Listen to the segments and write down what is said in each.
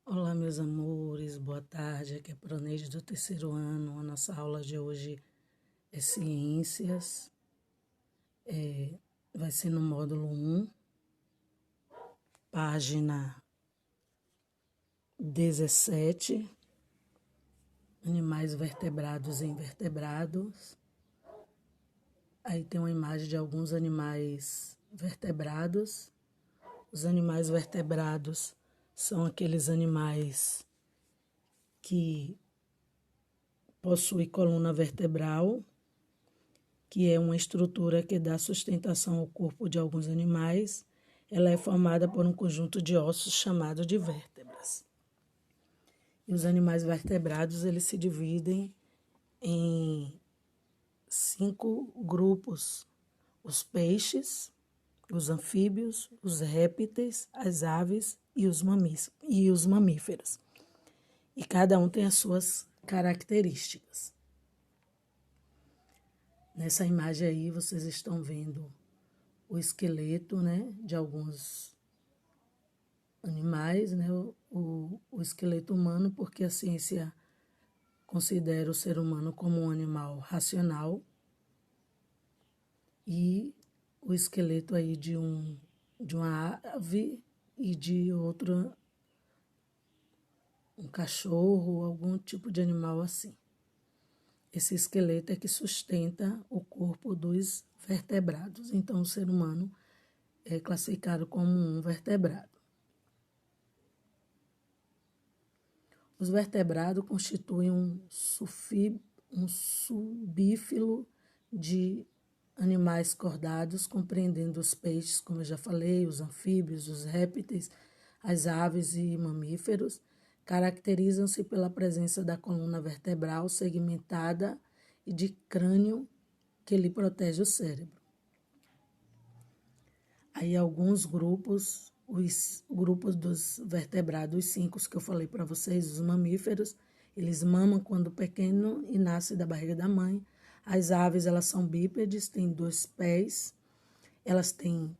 Olá, meus amores, boa tarde. Aqui é a Proneide do terceiro ano. A nossa aula de hoje é Ciências. Vai ser no módulo 1, página 17, Animais vertebrados e invertebrados. Aí tem uma imagem de alguns animais vertebrados. Os animais vertebrados são aqueles animais que possuem coluna vertebral, que é uma estrutura que dá sustentação ao corpo de alguns animais. Ela é formada por um conjunto de ossos chamado de vértebras. E os animais vertebrados, eles se dividem em 5 grupos: os peixes, os anfíbios, os répteis, as aves e os mamíferos. E cada um tem as suas características. Nessa imagem aí, vocês estão vendo o esqueleto, né, de alguns animais, né, o esqueleto humano, porque a ciência considera o ser humano como um animal racional, e o esqueleto aí de uma ave e de outro, um cachorro, algum tipo de animal assim. Esse esqueleto é que sustenta o corpo dos vertebrados. Então, o ser humano é classificado como um vertebrado. Os vertebrados constituem um subfilo de animais cordados, compreendendo os peixes, como eu já falei, os anfíbios, os répteis, as aves e mamíferos. Caracterizam-se pela presença da coluna vertebral segmentada e de crânio que lhe protege o cérebro. Aí alguns grupos, os grupos dos vertebrados, os 5 que eu falei para vocês, os mamíferos, eles mamam quando pequeno e nascem da barriga da mãe. As aves, elas são bípedes, têm 2 pés, elas têm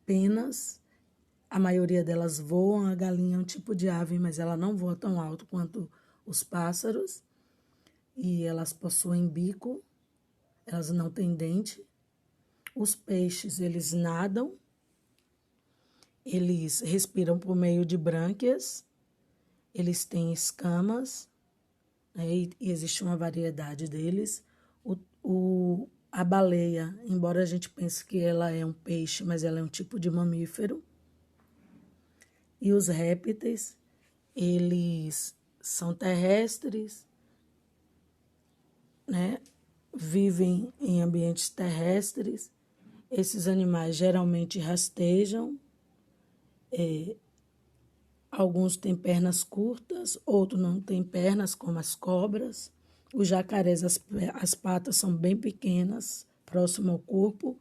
penas, a maioria delas voam. A galinha é um tipo de ave, mas ela não voa tão alto quanto os pássaros, e elas possuem bico, elas não têm dente. Os peixes, eles nadam, eles respiram por meio de brânquias, eles têm escamas, né, e existe uma variedade deles. A baleia, embora a gente pense que ela é um peixe, mas ela é um tipo de mamífero. E os répteis, eles são terrestres, né, vivem em ambientes terrestres. Esses animais geralmente rastejam. Alguns têm pernas curtas, outros não têm pernas, como as cobras. Os jacarés, as patas são bem pequenas, próximo ao corpo.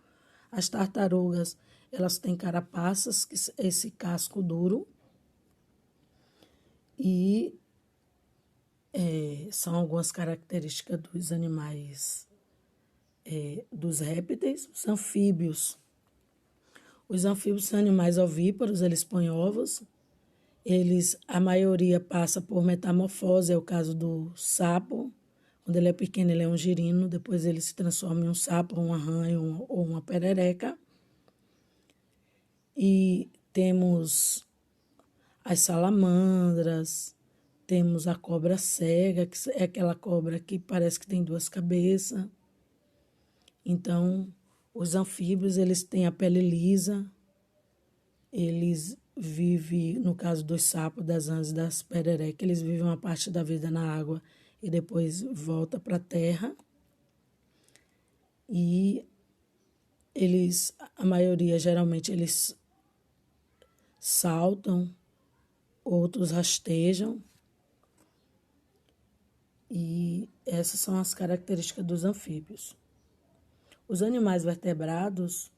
As tartarugas, elas têm carapaças, esse casco duro. E são algumas características dos animais, dos répteis. Os anfíbios. Os anfíbios são animais ovíparos, eles põem ovos. A maioria passa por metamorfose, é o caso do sapo. Quando ele é pequeno, ele é um girino, depois ele se transforma em um sapo, um arranho ou uma perereca. E temos as salamandras, temos a cobra cega, que é aquela cobra que parece que tem 2 cabeças. Então, os anfíbios, eles têm a pele lisa, eles vivem, no caso dos sapos, das rãs e das pererecas, eles vivem uma parte da vida na água e depois volta para a terra. E a maioria, geralmente, eles saltam, outros rastejam. E essas são as características dos anfíbios. Os animais vertebrados,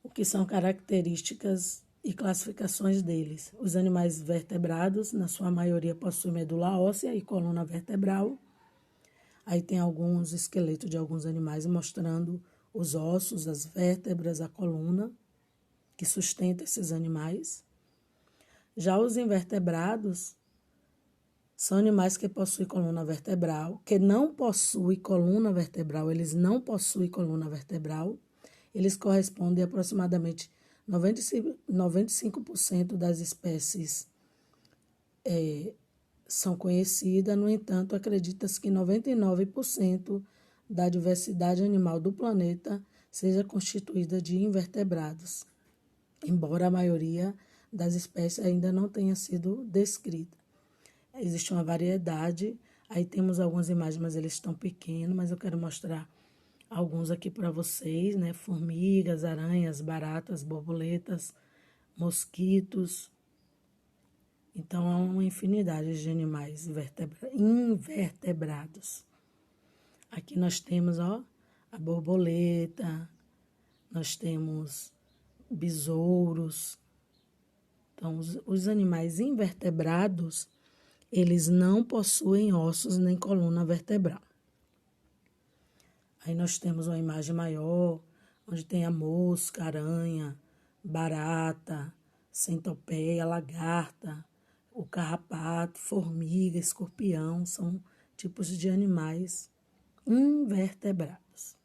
o que são características e classificações deles. Os animais vertebrados, na sua maioria, possuem medula óssea e coluna vertebral. Aí tem alguns esqueletos de alguns animais mostrando os ossos, as vértebras, a coluna que sustenta esses animais. Já os invertebrados são animais que possuem coluna vertebral, que não possuem coluna vertebral, eles não possuem coluna vertebral. Eles correspondem a aproximadamente 95% das espécies são conhecidas, no entanto, acredita-se que 99% da diversidade animal do planeta seja constituída de invertebrados, embora a maioria das espécies ainda não tenha sido descrita. Existe uma variedade, aí temos algumas imagens, mas eles estão pequenos, mas eu quero mostrar alguns aqui para vocês, né? Formigas, aranhas, baratas, borboletas, mosquitos. Então, há uma infinidade de animais invertebrados. Aqui nós temos, ó, a borboleta, nós temos besouros. Então, os animais invertebrados, eles não possuem ossos nem coluna vertebral. Aí nós temos uma imagem maior, onde tem a mosca, aranha, barata, centopeia, lagarta, o carrapato, formiga, escorpião, são tipos de animais invertebrados.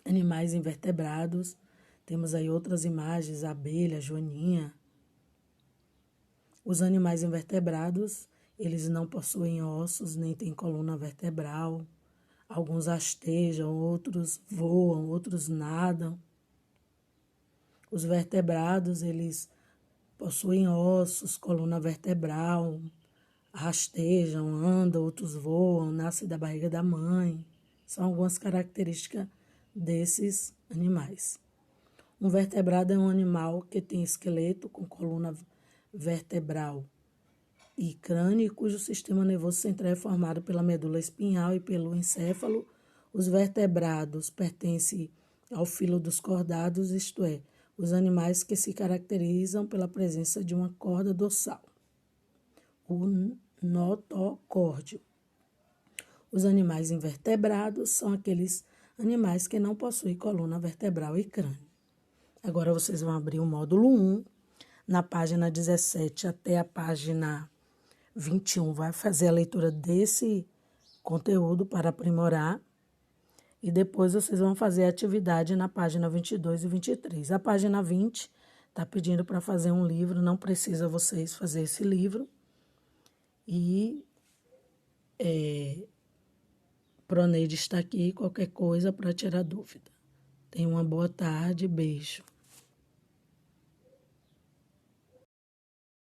Animais invertebrados, temos aí outras imagens, abelha, joaninha. Os animais invertebrados, eles não possuem ossos, nem têm coluna vertebral. Alguns rastejam, outros voam, outros nadam. Os vertebrados, eles possuem ossos, coluna vertebral, rastejam, andam, outros voam, nascem da barriga da mãe. São algumas características desses animais. Um vertebrado é um animal que tem esqueleto com coluna vertebral e crânio, cujo sistema nervoso central é formado pela medula espinhal e pelo encéfalo. Os vertebrados pertencem ao filo dos cordados, isto é, os animais que se caracterizam pela presença de uma corda dorsal, o notocórdio. Os animais invertebrados são aqueles animais que não possuem coluna vertebral e crânio. Agora vocês vão abrir o módulo 1, na página 17 até a página 21, vai fazer a leitura desse conteúdo para aprimorar. E depois vocês vão fazer a atividade na página 22 e 23. A página 20 está pedindo para fazer um livro, não precisa vocês fazer esse livro. E Proneide está aqui, qualquer coisa para tirar dúvida. Tenha uma boa tarde, beijo.